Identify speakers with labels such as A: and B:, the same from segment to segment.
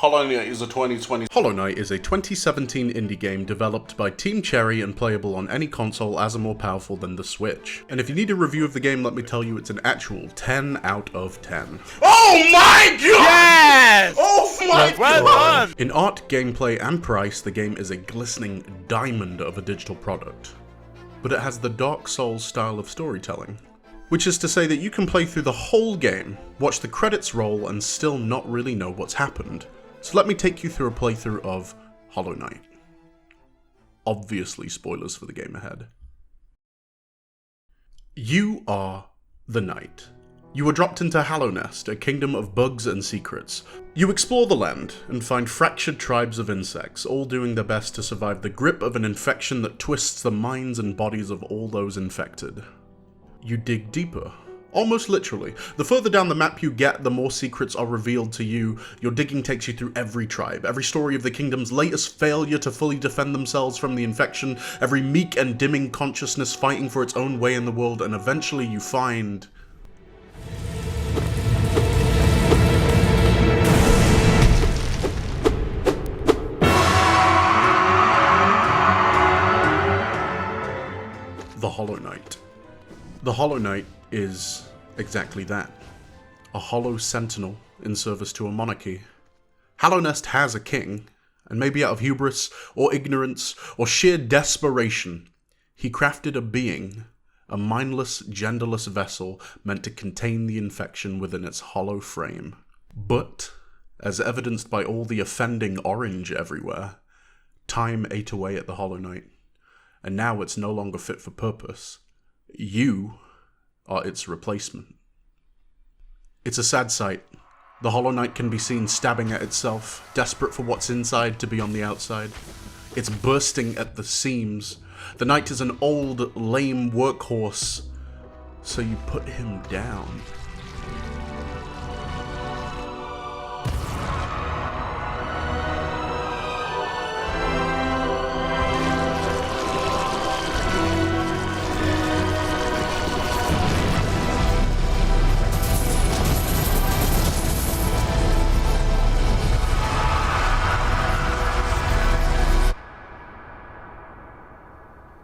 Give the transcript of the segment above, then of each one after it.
A: Hollow Knight is a 2020.
B: Hollow Knight is a 2017 indie game developed by Team Cherry and playable on any console as are more powerful than the Switch. And if you need a review of the game, let me tell you it's an actual 10 out of 10.
A: Oh my god!
C: Yes!
A: Oh my
C: Well
A: god!
C: done!
B: In art, gameplay, and price, the game is a glistening diamond of a digital product. But it has the Dark Souls style of storytelling. Which is to say that you can play through the whole game, watch the credits roll, and still not really know what's happened. So let me take you through a playthrough of Hollow Knight. Obviously spoilers for the game ahead. You are the Knight. You are dropped into Hallow, a kingdom of bugs and secrets. You explore the land and find fractured tribes of insects, all doing their best to survive the grip of an infection that twists the minds and bodies of all those infected. You dig deeper. Almost literally. The further down the map you get, the more secrets are revealed to you. Your digging takes you through every tribe, every story of the kingdom's latest failure to fully defend themselves from the infection, every meek and dimming consciousness fighting for its own way in the world, and eventually you find... the Hollow Knight. The Hollow Knight is exactly that. A hollow sentinel in service to a monarchy. Hallow has a king, and maybe out of hubris, or ignorance, or sheer desperation, he crafted a being, a mindless, genderless vessel meant to contain the infection within its hollow frame. But, as evidenced by all the offending orange everywhere, time ate away at the Hollow Knight, and now it's no longer fit for purpose. You are its replacement. It's a sad sight. The Hollow Knight can be seen stabbing at itself, desperate for what's inside to be on the outside. It's bursting at the seams. The Knight is an old, lame workhorse, so you put him down.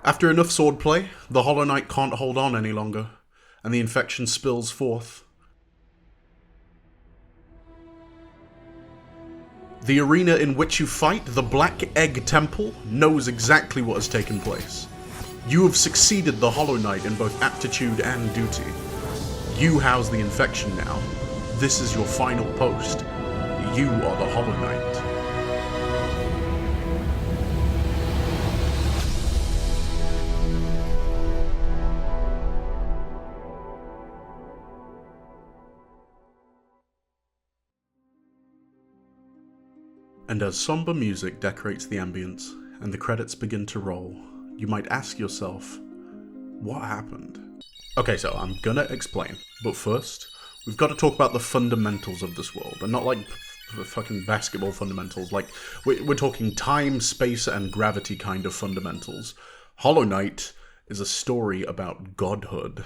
B: After enough swordplay, the Hollow Knight can't hold on any longer, and the infection spills forth. The arena in which you fight, the Black Egg Temple, knows exactly what has taken place. You have succeeded the Hollow Knight in both aptitude and duty. You house the infection now. This is your final post. You are the Hollow Knight. And as somber music decorates the ambience, and the credits begin to roll, you might ask yourself, what happened? Okay, so I'm gonna explain, but first, we've got to talk about the fundamentals of this world, and not like fucking basketball fundamentals, like, we're talking time, space, and gravity kind of fundamentals. Hollow Knight is a story about godhood.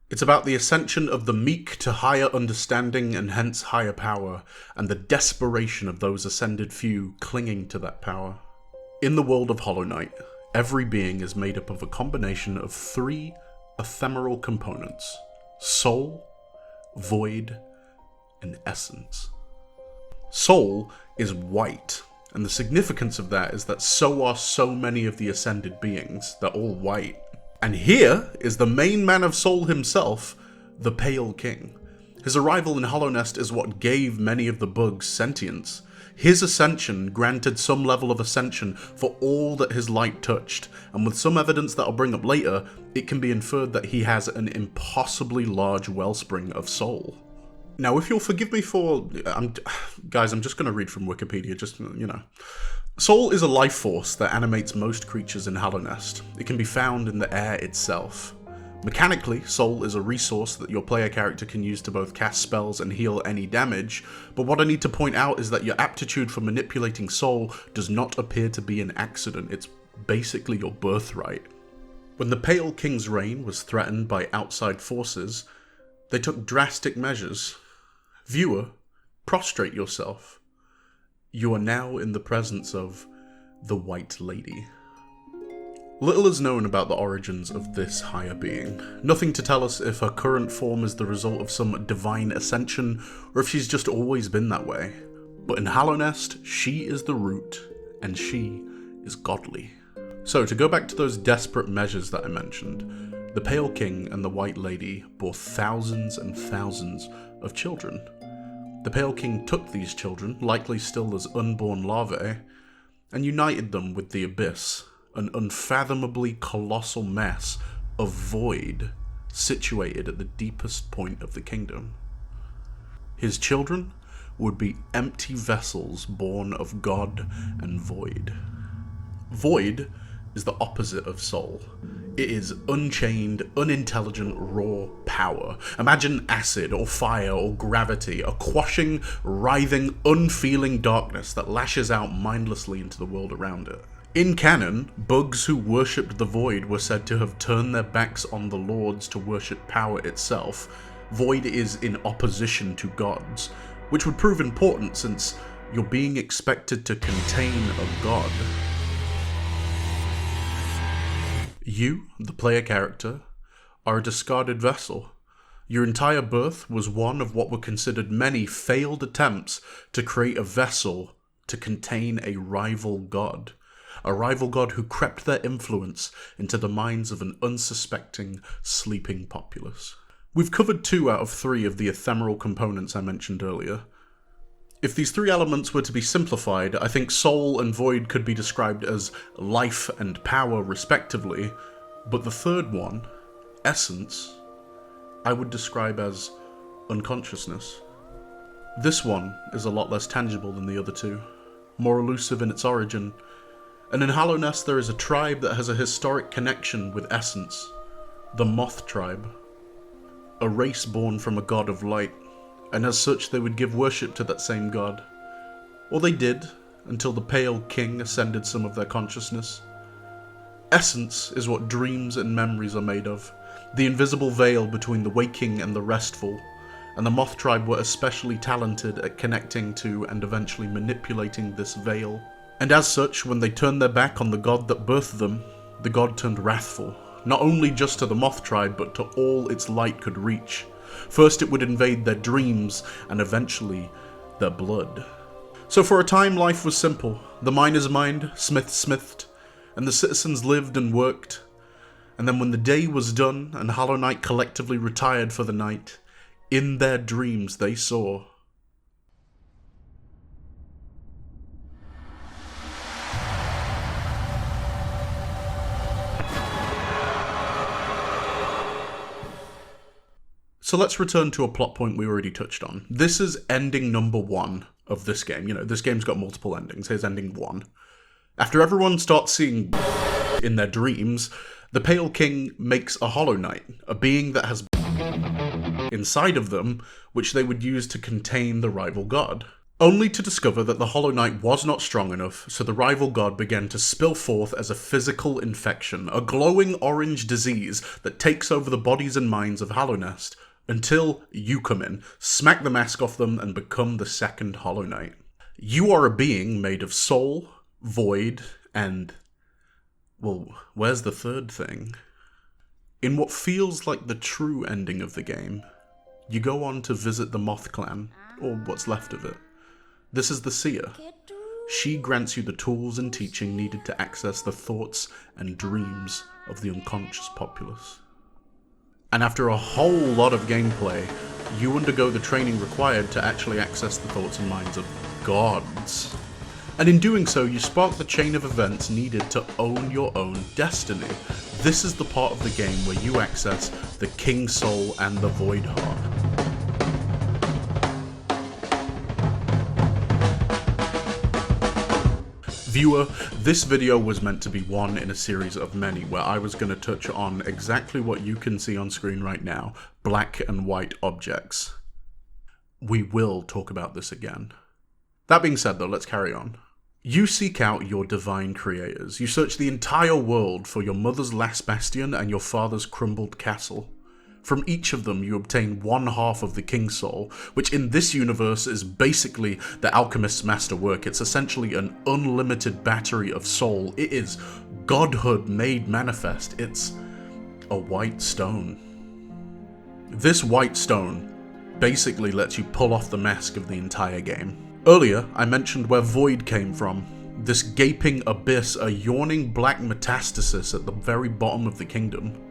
B: It's about the ascension of the meek to higher understanding and hence higher power, and the desperation of those ascended few clinging to that power. In the world of Hollow Knight, every being is made up of a combination of three ephemeral components: soul, void, and essence. Soul is white, and the significance of that is that so are so many of the ascended beings. They're all white. And here is the main man of soul himself, the Pale King. His arrival in Hallow is what gave many of the bugs sentience. His ascension granted some level of ascension for all that his light touched, and with some evidence that I'll bring up later, it can be inferred that he has an impossibly large wellspring of soul. Now, if you'll forgive me for... Guys, I'm just going to read from Wikipedia, just, you know. Soul is a life force that animates most creatures in Hallow. It can be found in the air itself. Mechanically, soul is a resource that your player character can use to both cast spells and heal any damage, but what I need to point out is that your aptitude for manipulating soul does not appear to be an accident. It's basically your birthright. When the Pale King's reign was threatened by outside forces, they took drastic measures. Viewer, prostrate yourself. You are now in the presence of the White Lady. Little is known about the origins of this higher being. Nothing to tell us if her current form is the result of some divine ascension, or if she's just always been that way. But in Hallownest, she is the root, and she is godly. So, to go back to those desperate measures that I mentioned, the Pale King and the White Lady bore thousands and thousands of children. The Pale King took these children, likely still as unborn larvae, and united them with the Abyss, an unfathomably colossal mess of void situated at the deepest point of the kingdom. His children would be empty vessels born of God and void. Void is the opposite of soul. It is unchained, unintelligent, raw power. Imagine acid or fire or gravity, a quashing, writhing, unfeeling darkness that lashes out mindlessly into the world around it. In canon, bugs who worshipped the void were said to have turned their backs on the lords to worship power itself. Void is in opposition to gods, which would prove important since you're being expected to contain a god. You, the player character, are a discarded vessel. Your entire birth was one of what were considered many failed attempts to create a vessel to contain a rival god. A rival god who crept their influence into the minds of an unsuspecting, sleeping populace. We've covered 2 out of 3 of the ephemeral components I mentioned earlier. If these 3 elements were to be simplified, I think soul and void could be described as life and power respectively, but the third one, essence, I would describe as unconsciousness. This one is a lot less tangible than the other 2, more elusive in its origin, and in Hallownest there is a tribe that has a historic connection with essence, the Moth tribe, a race born from a god of light, and as such they would give worship to that same god. Or they did, until the Pale King ascended some of their consciousness. Essence is what dreams and memories are made of, the invisible veil between the waking and the restful, and the Moth tribe were especially talented at connecting to and eventually manipulating this veil. And as such, when they turned their back on the god that birthed them, the god turned wrathful, not only just to the Moth tribe, but to all its light could reach. First it would invade their dreams, and eventually their blood. So for a time life was simple. The miners mined, smiths smithed, and the citizens lived and worked. And then when the day was done, and Hallow Night collectively retired for the night, in their dreams they saw So let's return to a plot point we already touched on. This is ending number 1 of this game. You know, this game's got multiple endings. Here's ending 1. After everyone starts seeing in their dreams, the Pale King makes a Hollow Knight, a being that has inside of them, which they would use to contain the rival god. Only to discover that the Hollow Knight was not strong enough, so the rival god began to spill forth as a physical infection, a glowing orange disease that takes over the bodies and minds of Hallownest, until you come in, smack the mask off them, and become the second Hollow Knight. You are a being made of soul, void, and... well, where's the third thing? In what feels like the true ending of the game, you go on to visit the Moth clan, or what's left of it. This is the Seer. She grants you the tools and teaching needed to access the thoughts and dreams of the unconscious populace. And after a whole lot of gameplay, you undergo the training required to actually access the thoughts and minds of gods. And in doing so, you spark the chain of events needed to own your own destiny. This is the part of the game where you access the King Soul and the Void Heart. Viewer, this video was meant to be one in a series of many where I was going to touch on exactly what you can see on screen right now, black and white objects. We will talk about this again. That being said though, let's carry on. You seek out your divine creators. You search the entire world for your mother's last bastion and your father's crumbled castle. From each of them, you obtain one half of the King Soul, which in this universe is basically the Alchemist's masterwork. It's essentially an unlimited battery of soul. It is godhood made manifest. It's a white stone. This white stone basically lets you pull off the mask of the entire game. Earlier, I mentioned where Void came from. This gaping abyss, a yawning black metastasis at the very bottom of the kingdom.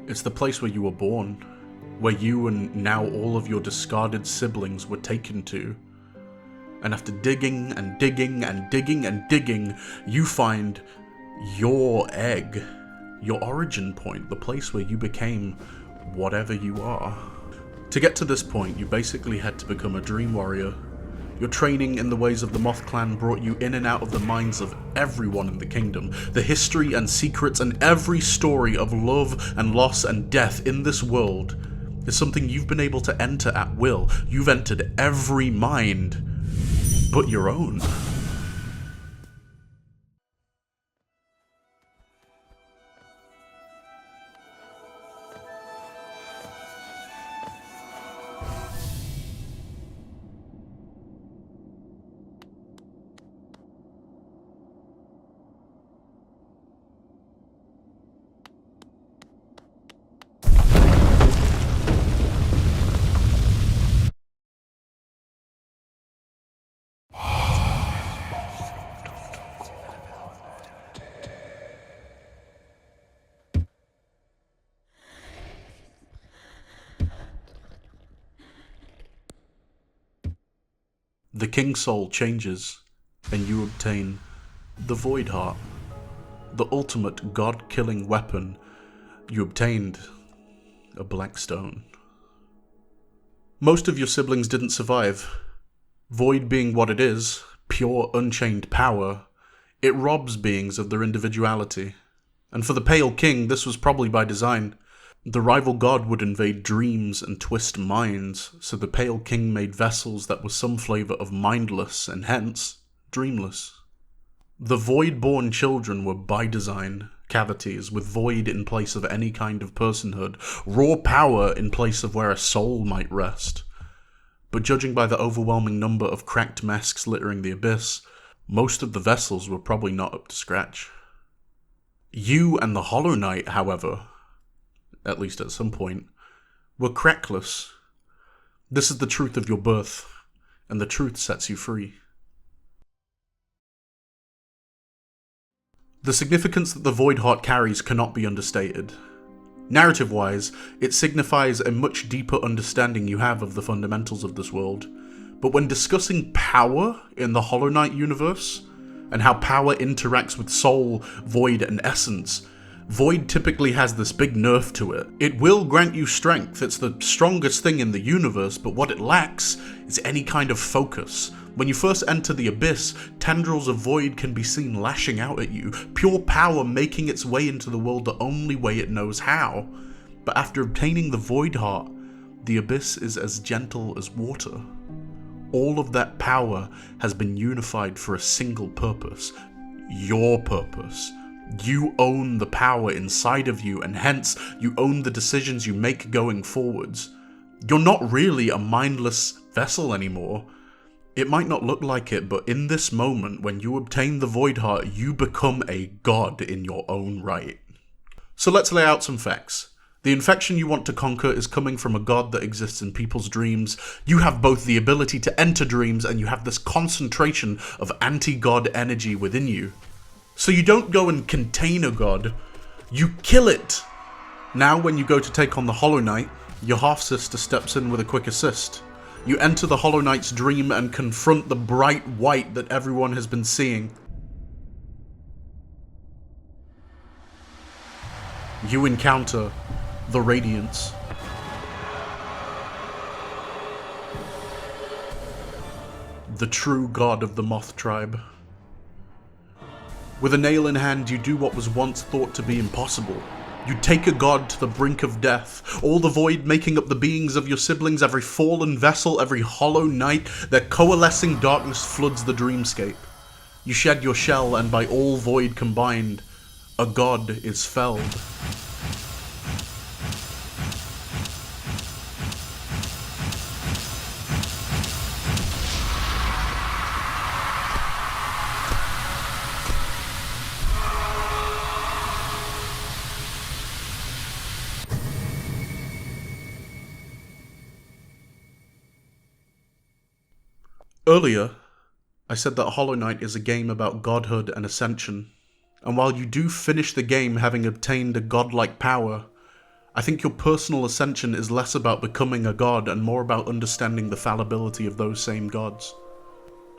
B: It's the place where you were born, where you and now all of your discarded siblings were taken to. And after digging and digging and digging and digging, you find your egg, your origin point, the place where you became whatever you are. To get to this point, you basically had to become a dream warrior. Your training in the ways of the Moth Clan brought you in and out of the minds of everyone in the kingdom. The history and secrets and every story of love and loss and death in this world is something you've been able to enter at will. You've entered every mind but your own. The King Soul changes, and you obtain the Void Heart, the ultimate god-killing weapon. You obtained a black stone. Most of your siblings didn't survive. Void being what it is, pure unchained power, it robs beings of their individuality. And for the Pale King, this was probably by design. The rival god would invade dreams and twist minds, so the Pale King made vessels that were some flavor of mindless and hence dreamless. The void-born children were by design cavities with void in place of any kind of personhood, raw power in place of where a soul might rest. But judging by the overwhelming number of cracked masks littering the abyss, most of the vessels were probably not up to scratch. You and the Hollow Knight, however, at least at some point, were crackless. This is the truth of your birth, and the truth sets you free. The significance that the Void Heart carries cannot be understated. Narrative-wise, it signifies a much deeper understanding you have of the fundamentals of this world. But when discussing power in the Hollow Knight universe, and how power interacts with soul, void, and essence, Void typically has this big nerf to it. It will grant you strength, it's the strongest thing in the universe, but what it lacks is any kind of focus. When you first enter the abyss, tendrils of void can be seen lashing out at you, pure power making its way into the world the only way it knows how. But after obtaining the Void Heart, the abyss is as gentle as water. All of that power has been unified for a single purpose, your purpose. You own the power inside of you, and hence you own the decisions you make going forwards. You're not really a mindless vessel anymore. It might not look like it, but in this moment, when you obtain the Void Heart, you become a god in your own right. So let's lay out some facts. The infection you want to conquer is coming from a god that exists in people's dreams. You have both the ability to enter dreams, and you have this concentration of anti-god energy within you. So you don't go and contain a god, you kill it! Now when you go to take on the Hollow Knight, your half-sister steps in with a quick assist. You enter the Hollow Knight's dream and confront the bright white that everyone has been seeing. You encounter the Radiance. The true god of the Moth tribe. With a nail in hand, you do what was once thought to be impossible. You take a god to the brink of death, all the void making up the beings of your siblings, every fallen vessel, every hollow knight, their coalescing darkness floods the dreamscape. You shed your shell, and by all void combined, a god is felled. Earlier, I said that Hollow Knight is a game about godhood and ascension, and while you do finish the game having obtained a godlike power, I think your personal ascension is less about becoming a god and more about understanding the fallibility of those same gods.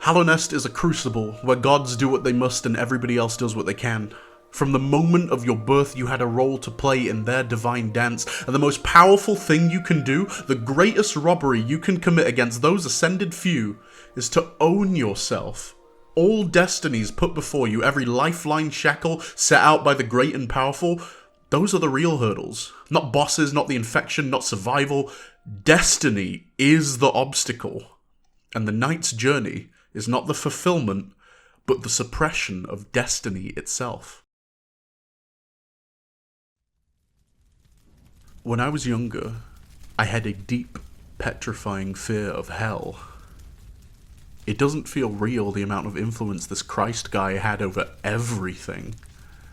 B: Hallownest is a crucible where gods do what they must and everybody else does what they can. From the moment of your birth, you had a role to play in their divine dance, and the most powerful thing you can do, the greatest robbery you can commit against those ascended few, is to own yourself. All destinies put before you, every lifeline shackle set out by the great and powerful, those are the real hurdles. Not bosses, not the infection, not survival. Destiny is the obstacle. And the knight's journey is not the fulfillment, but the suppression of destiny itself. When I was younger, I had a deep, petrifying fear of hell. It doesn't feel real, the amount of influence this Christ guy had over everything.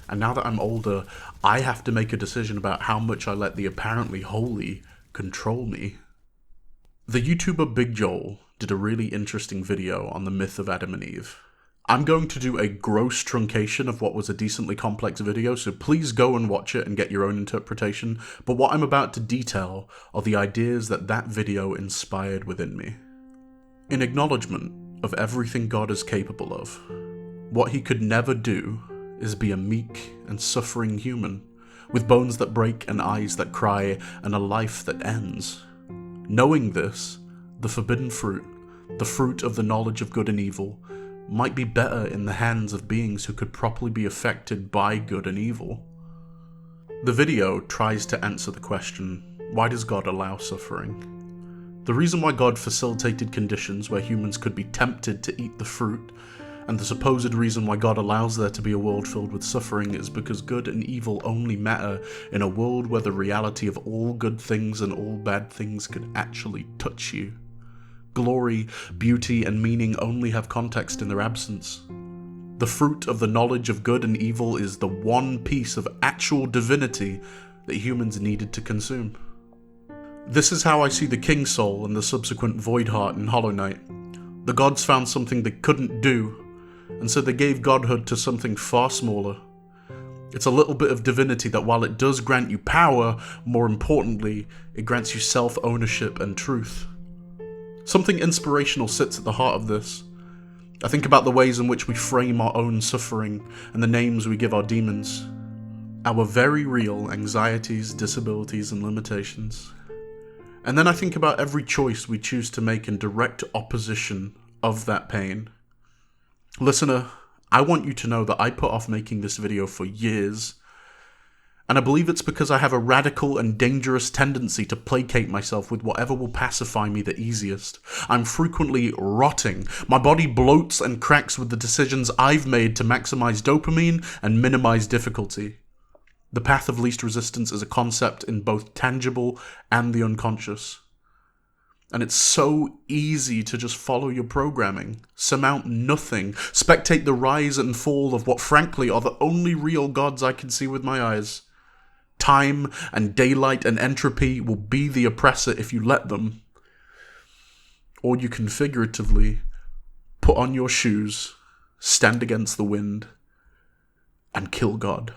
B: And now that I'm older, I have to make a decision about how much I let the apparently holy control me. The YouTuber Big Joel did a really interesting video on the myth of Adam and Eve. I'm going to do a gross truncation of what was a decently complex video, so please go and watch it and get your own interpretation, but what I'm about to detail are the ideas that that video inspired within me. In acknowledgement of everything God is capable of, what he could never do is be a meek and suffering human, with bones that break and eyes that cry and a life that ends. Knowing this, the forbidden fruit, the fruit of the knowledge of good and evil, might be better in the hands of beings who could properly be affected by good and evil. The video tries to answer the question, why does God allow suffering? The reason why God facilitated conditions where humans could be tempted to eat the fruit, and the supposed reason why God allows there to be a world filled with suffering is because good and evil only matter in a world where the reality of all good things and all bad things could actually touch you. Glory, beauty, and meaning only have context in their absence. The fruit of the knowledge of good and evil is the one piece of actual divinity that humans needed to consume. This is how I see the King Soul and the subsequent Void Heart in Hollow Knight. The gods found something they couldn't do, and so they gave godhood to something far smaller. It's a little bit of divinity that while it does grant you power, more importantly, it grants you self-ownership and truth. Something inspirational sits at the heart of this. I think about the ways in which we frame our own suffering and the names we give our demons. Our very real anxieties, disabilities, and limitations. And then I think about every choice we choose to make in direct opposition of that pain. Listener, I want you to know that I put off making this video for years, and I believe it's because I have a radical and dangerous tendency to placate myself with whatever will pacify me the easiest. I'm frequently rotting. My body bloats and cracks with the decisions I've made to maximize dopamine and minimize difficulty. The path of least resistance is a concept in both tangible and the unconscious. And it's so easy to just follow your programming, surmount nothing, spectate the rise and fall of what frankly are the only real gods I can see with my eyes. Time and daylight and entropy will be the oppressor if you let them. Or you can figuratively put on your shoes, stand against the wind, and kill God.